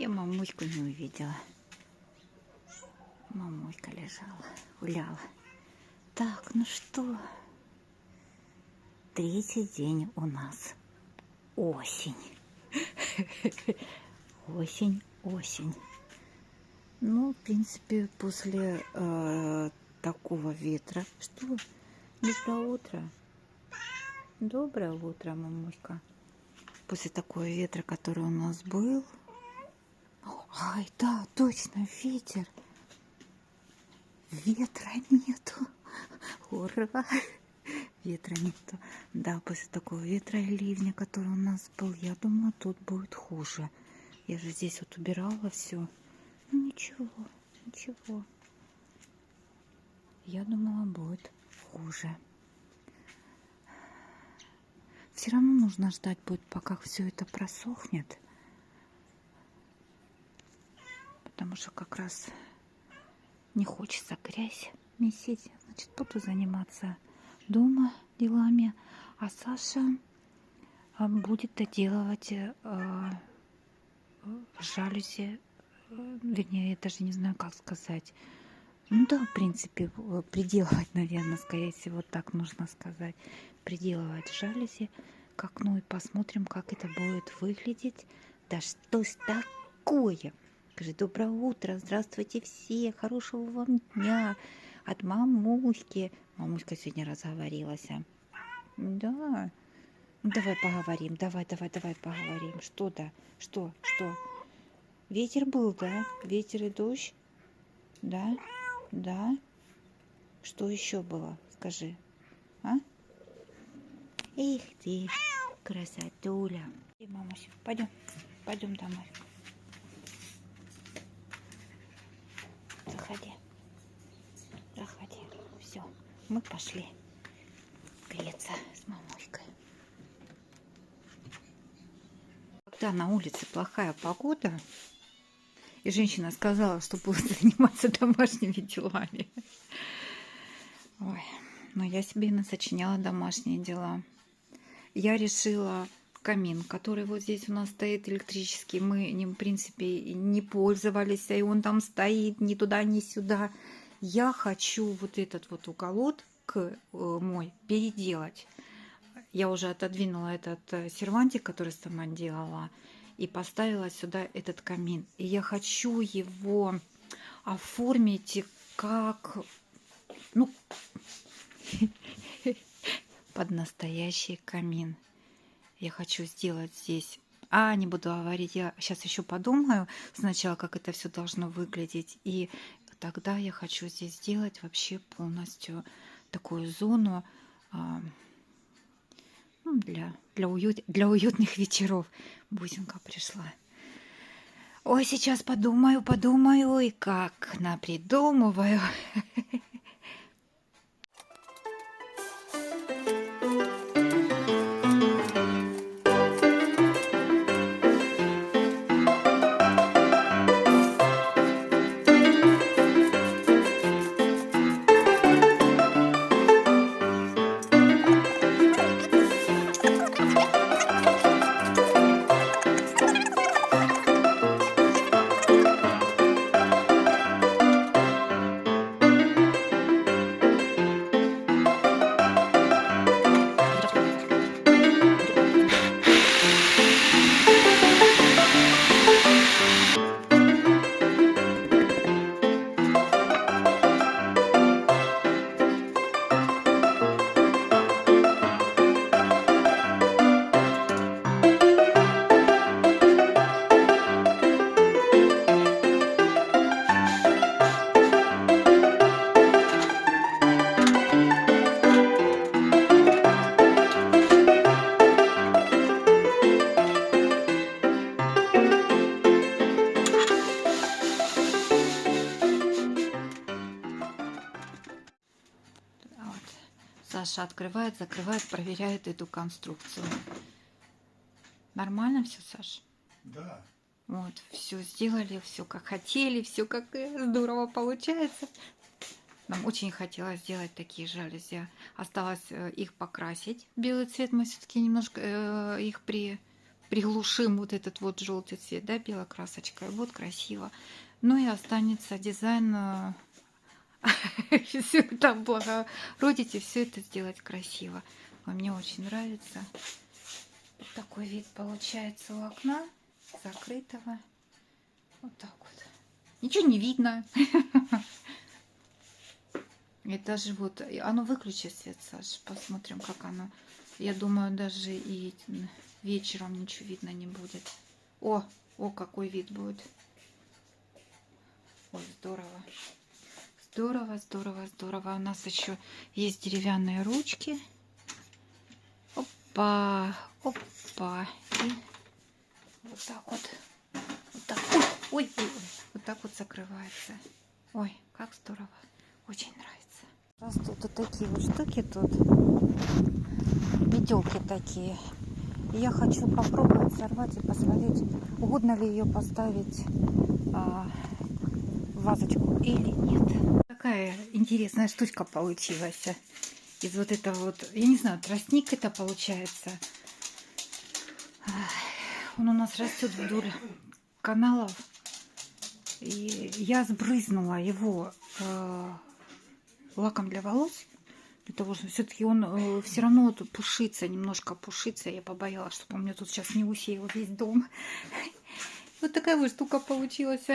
Я мамуську не увидела. Мамуська лежала, гуляла. Так, ну что? Третий день у нас. Осень. Осень. Ну, в принципе, после такого ветра. Что? Доброе утро. Доброе утро, мамуська. После такого ветра, который у нас был. Ай, да, точно, ветер. Ветра нету. Ура! Ветра нету. Да, после такого ветра и ливня, который у нас был, я думала, тут будет хуже. Я же здесь вот убирала все. Ну, ничего. Я думала, будет хуже. Все равно нужно ждать будет, пока все это просохнет. Потому что как раз не хочется грязь месить. Значит, буду заниматься дома делами. А Саша будет доделывать жалюзи. Вернее, я даже не знаю, как сказать. Ну да, в принципе, приделывать, наверное, скорее всего, так нужно сказать. Приделывать жалюзи к окну и посмотрим, как это будет выглядеть. Да что ж такое? Скажи, доброе утро, здравствуйте все, хорошего вам дня от мамуськи. Мамуська сегодня разговорилась. Да. Ну, давай поговорим, давай поговорим. Что да? Что? Ветер был, да? Ветер и дождь? Да? Да? Что еще было? Скажи. А? Эх ты, красотуля. И, мамусь, пойдем домой. Заходи. Все, мы пошли греться с мамулькой. Когда на улице плохая погода, и женщина сказала, что будет заниматься домашними делами. Ой, но я себе насочиняла домашние дела. Я решила камин, который вот здесь у нас стоит электрический, мы им, в принципе, не пользовались, и он там стоит ни туда, ни сюда. Я хочу вот этот вот уголок мой переделать. Я уже отодвинула этот сервантик, который сама делала, и поставила сюда этот камин. И я хочу его оформить как, ну, под настоящий камин. Я хочу сделать здесь. Не буду говорить. Я сейчас еще подумаю сначала, как это все должно выглядеть. И тогда я хочу здесь сделать вообще полностью такую зону для уютных вечеров. Бусинка пришла. Ой, сейчас подумаю, и как напридумываю. Саша открывает, закрывает, проверяет эту конструкцию. Нормально все, Саш? Да. Вот, все сделали, все как хотели, все как здорово получается. Нам очень хотелось сделать такие жалюзи. Осталось их покрасить. Белый цвет мы все-таки немножко их приглушим вот этот вот желтый цвет, да, белой красочкой. Вот красиво. Ну и останется дизайн. Все это облагородить и все это сделать красиво. Мне очень нравится. Вот такой вид получается у окна закрытого. Вот так вот. Ничего не видно. И даже вот, оно выключи свет, Саш, посмотрим, как оно. Я думаю, даже и вечером ничего видно не будет. О, какой вид будет. Ой, здорово. Здорово, здорово, здорово. У нас еще есть деревянные ручки. Опа, опа. И вот так вот. Вот так. Ой, ой, ой. Вот так вот закрывается. Ой, как здорово. Очень нравится. Растут вот такие вот штуки тут. Метелки такие. И я хочу попробовать сорвать и посмотреть, угодно ли ее поставить в вазочку или нет. Такая интересная штучка получилась. Из вот этого вот, я не знаю, тростник это получается. Он у нас растет вдоль каналов. И я сбрызнула его лаком для волос, для того, что все-таки он все равно тут пушится, немножко пушится. Я побоялась, чтобы он мне тут сейчас не усеял весь дом. Вот такая вот штука получилась.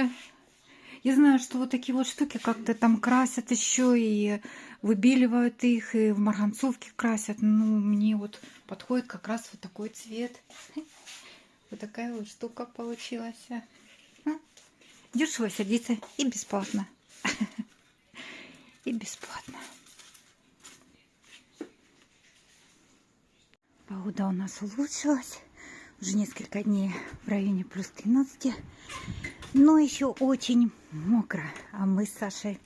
Я знаю, что вот такие вот штуки как-то там красят еще и выбеливают их, и в марганцовке красят. Ну, мне вот подходит как раз вот такой цвет. Вот такая вот штука получилась. Дешево, сердится и бесплатно. И бесплатно. Погода у нас улучшилась. Уже несколько дней в районе плюс 13. Но еще очень мокро. А мы с Сашей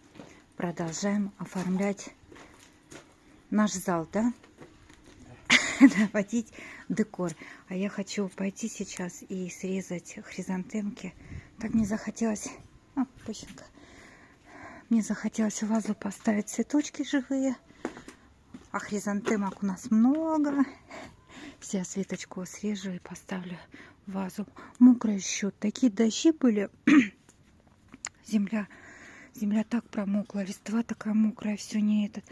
продолжаем оформлять наш зал, да? Наводить декор. А я хочу пойти сейчас и срезать хризантемки. Так мне захотелось... пущенка. Мне захотелось в вазу поставить цветочки живые. А хризантемок у нас много. Сейчас веточку срежу и поставлю в вазу. Мокро еще. Такие дожди были. Земля так промокла. Листва такая мокрая. Все не этот.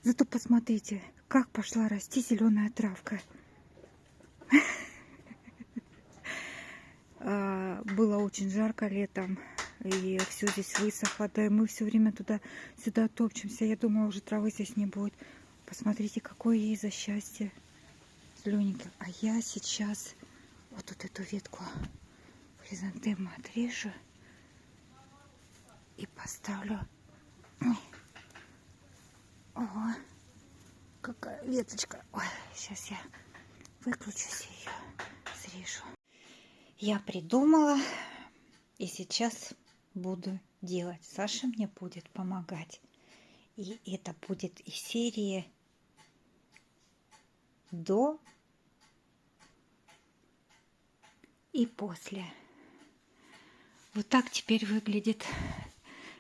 Зато посмотрите, как пошла расти зеленая травка. Было очень жарко летом. И все здесь высохло. Да и мы все время туда-сюда топчемся. Я думала, уже травы здесь не будет. Посмотрите, какое ей за счастье. Зелененькое. А я сейчас вот эту ветку хризантемы отрежу и поставлю. Ой. Ого, какая веточка. Ой, сейчас я выключусь и ее срежу. Я придумала и сейчас буду делать. Саша мне будет помогать. И это будет из серии до и после. Вот так теперь выглядит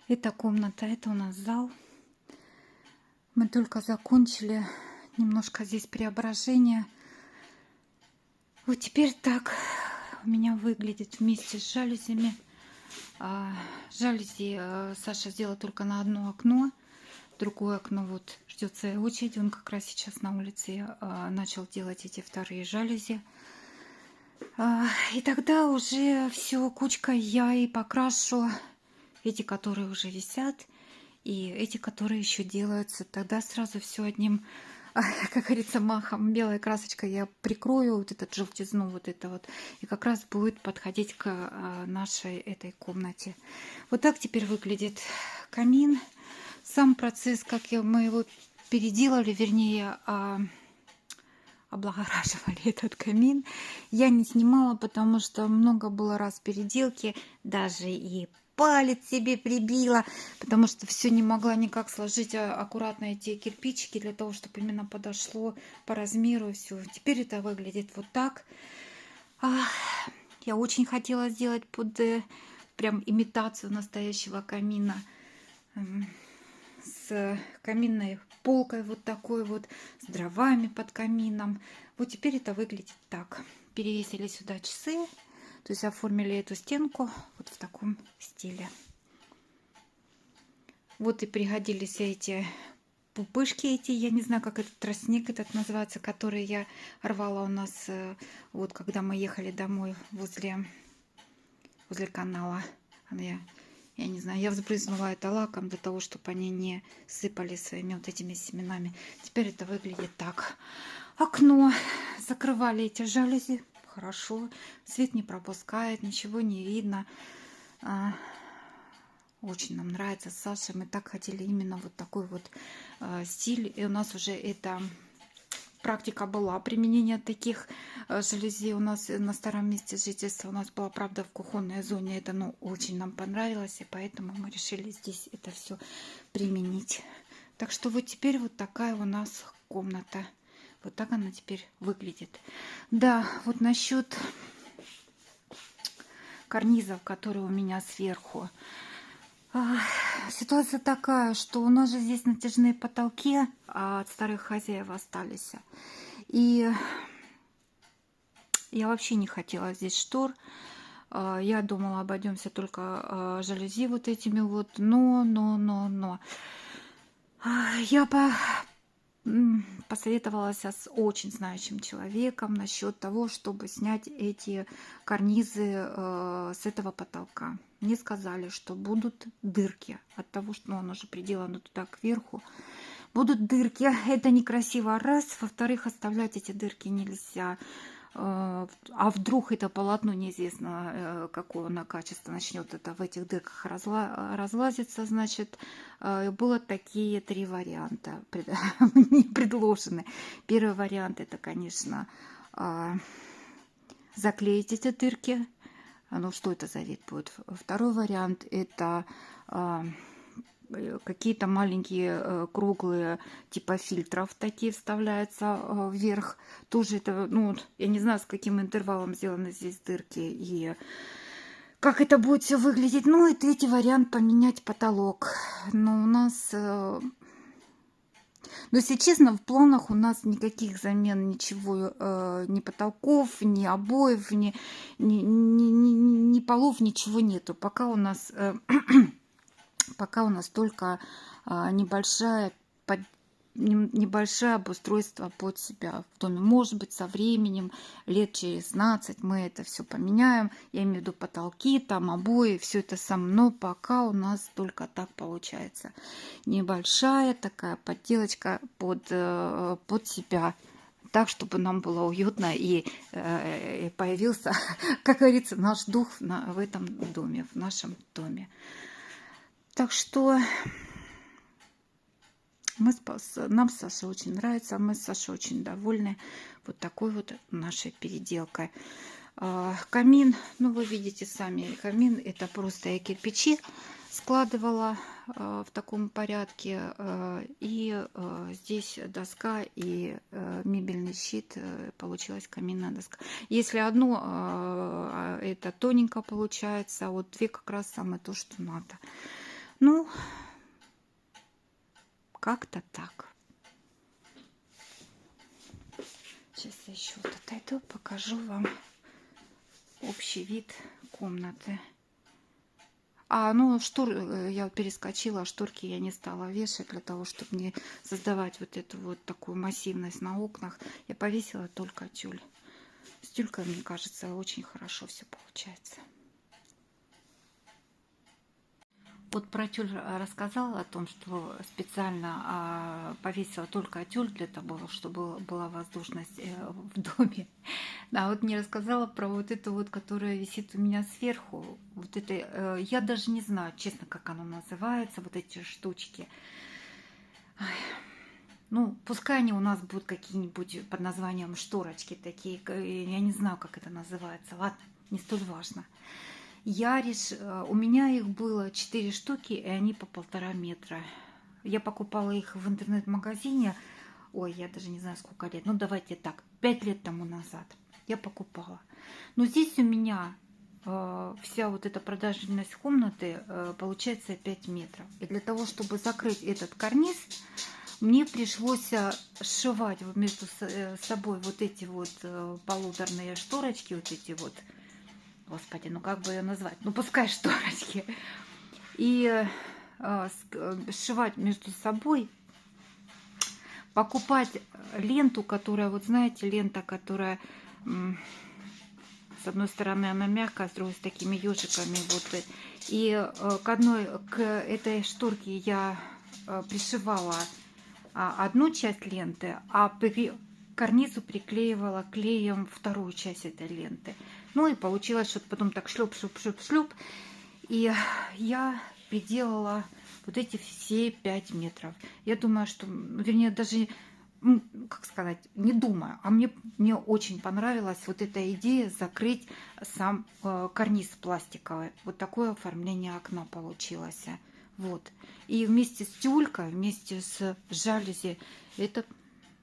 эта комната. Это у нас зал. Мы только закончили немножко здесь преображение. Вот теперь так у меня выглядит вместе с жалюзями. Жалюзи Саша сделала только на одно окно. Другое окно вот ждет своей очереди. Он как раз сейчас на улице начал делать эти вторые жалюзи. И тогда уже все кучкой я и покрашу эти, которые уже висят, и эти, которые еще делаются. Тогда сразу все одним, как говорится, махом, белой красочкой я прикрою вот этот желтизну, вот это вот. И как раз будет подходить к нашей этой комнате. Вот так теперь выглядит камин. Сам процесс, как мы его переделали, вернее, облагораживали этот камин, я не снимала, потому что много было раз переделки, даже и палец себе прибила, потому что все не могла никак сложить аккуратно эти кирпичики для того, чтобы именно подошло по размеру все. Теперь это выглядит вот так. Я очень хотела сделать под прям имитацию настоящего камина. С каминной полкой вот такой вот, с дровами под камином. Вот теперь это выглядит так. перевесили сюда часы. То есть оформили эту стенку вот в таком стиле. Вот и пригодились эти пупышки, эти, я не знаю, как этот тростник этот называется, который я рвала у нас, вот когда мы ехали домой возле канала. Я не знаю, я взбрызнула это лаком для того, чтобы они не сыпали своими вот этими семенами. Теперь это выглядит так. Окно. Закрывали эти жалюзи. Хорошо. Свет не пропускает, ничего не видно. Очень нам нравится с Сашей. Мы так хотели именно вот такой вот стиль. И у нас уже это практика была применения таких жалюзи у нас на старом месте жительства. У нас была, правда, в кухонной зоне. Это, ну, очень нам понравилось. И поэтому мы решили здесь это все применить. Так что вот теперь вот такая у нас комната. Вот так она теперь выглядит. Да, вот насчет карнизов, которые у меня сверху. Ситуация такая, что у нас же здесь натяжные потолки от старых хозяев остались. И я вообще не хотела здесь штор. Я думала, обойдемся только жалюзи вот этими вот. Но. Я посоветовалась с очень знающим человеком насчет того, чтобы снять эти карнизы с этого потолка. Мне сказали, что будут дырки от того, что он уже приделан туда кверху. Будут дырки. Это некрасиво. Раз. Во-вторых, оставлять эти дырки нельзя. А вдруг это полотно неизвестно, какое оно качество начнет это в этих дырках разлазиться, значит, было такие 3 варианта мне предложены. Первый вариант это, конечно, заклеить эти дырки. Ну, что это за вид будет? Второй вариант это какие-то маленькие круглые типа фильтров такие вставляются вверх. Тоже это, ну, я не знаю, с каким интервалом сделаны здесь дырки и как это будет все выглядеть. Ну, и третий вариант поменять потолок. Но у нас, но если честно, в планах у нас никаких замен ничего, ни потолков, ни обоев, ни полов, ничего нету. Пока у нас только небольшое обустройство под себя в доме. Может быть, со временем, лет через 15 мы это все поменяем. Я имею в виду потолки, там обои, все это сам. Но пока у нас только так получается. Небольшая такая подделочка под себя. Так, чтобы нам было уютно и появился, как говорится, наш дух в этом доме, в нашем доме. Так что нам с Сашей очень нравится, мы с Сашей очень довольны вот такой вот нашей переделкой. Камин, ну вы видите сами, камин это просто я кирпичи складывала в таком порядке. И здесь доска и мебельный щит, получилась каминная доска. Если одно, это тоненько получается, а вот две как раз самое то, что надо. Ну, как-то так. Сейчас я еще вот отойду, покажу вам общий вид комнаты. Ну, я перескочила, шторки я не стала вешать для того, чтобы не создавать вот эту вот такую массивность на окнах. Я повесила только тюль. С тюлькой, мне кажется, очень хорошо все получается. Вот про тюль рассказала о том, что специально повесила только тюль для того, чтобы была воздушность в доме. Да, вот не рассказала про вот эту вот, которая висит у меня сверху. Вот это, я даже не знаю, честно, как оно называется, вот эти штучки. Ну, пускай они у нас будут какие-нибудь под названием шторочки такие. Я не знаю, как это называется. Ладно, не столь важно. У меня их было 4 штуки, и они по 1,5 метра. Я покупала их в интернет-магазине. Ой, я даже не знаю, сколько лет. Ну, давайте так, 5 лет тому назад я покупала. Но здесь у меня вся вот эта продолжительность комнаты получается 5 метров. И для того, чтобы закрыть этот карниз, мне пришлось сшивать между собой вот эти вот полуторные шторочки, вот эти вот, господи, ну как бы ее назвать, ну пускай шторочки, и сшивать между собой, покупать ленту, которая, вот знаете, лента, которая с одной стороны она мягкая, с другой с такими ежиками, вот, и к этой шторке я пришивала одну часть ленты, а к карнизу приклеивала клеем вторую часть этой ленты. Ну и получилось, что потом так шлеп. И я приделала вот эти все 5 метров. Я думаю, что, вернее, даже, как сказать, не думаю, а мне очень понравилась вот эта идея закрыть сам карниз пластиковый. Вот такое оформление окна получилось. Вот. И вместе с тюлькой, вместе с жалюзи, это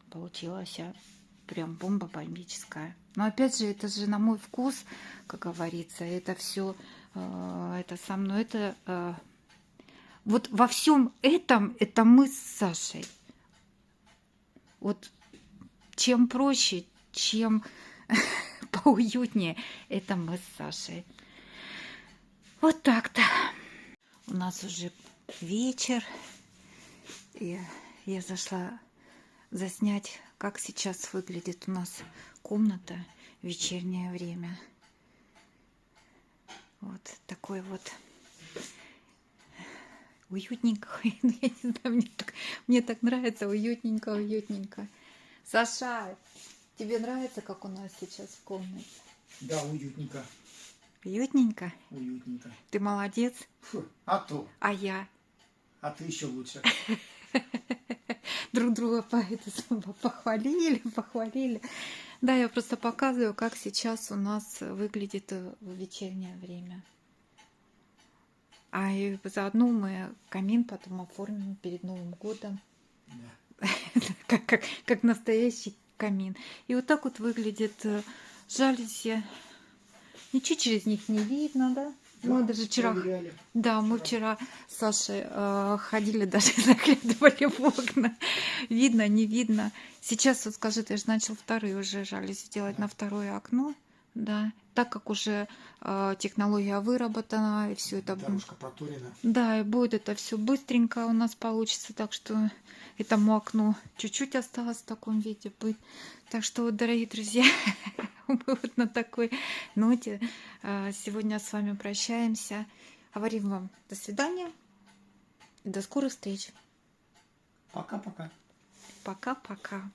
получилось прям бомба бомбическая. Но опять же, это же на мой вкус, как говорится, это все, это со мной, это вот во всем этом, это мы с Сашей. Вот чем проще, чем поуютнее, это мы с Сашей. Вот так-то. У нас уже вечер, и я зашла заснять, как сейчас выглядит у нас комната в вечернее время. Вот такой вот уютненько. Я не знаю, мне так нравится, уютненько. Саша, тебе нравится, как у нас сейчас в комнате? Да, уютненько. Уютненько? Уютненько. Ты молодец. Фу, а то. А я? А ты еще лучше. Друг друга похвалили. Да, я просто показываю, как сейчас у нас выглядит в вечернее время. А и заодно мы камин потом оформим перед Новым годом. Да. как настоящий камин. И вот так вот выглядит жалюзи. Ничего через них не видно, да? Мы даже вчера... Проверяли. Да, мы вчера с Сашей ходили, даже заглядывали в окна. Видно, не видно. Сейчас, вот скажи, ты же начал вторые уже жалюзи делать, да, на второе окно. Да, так как уже технология выработана, и все это... Дорожка проторена. Да, и будет это все быстренько у нас получится, так что этому окну чуть-чуть осталось в таком виде быть. Так что, дорогие друзья, мы вот на такой ноте сегодня с вами прощаемся. Говорим вам до свидания и до скорых встреч. Пока-пока. Пока-пока.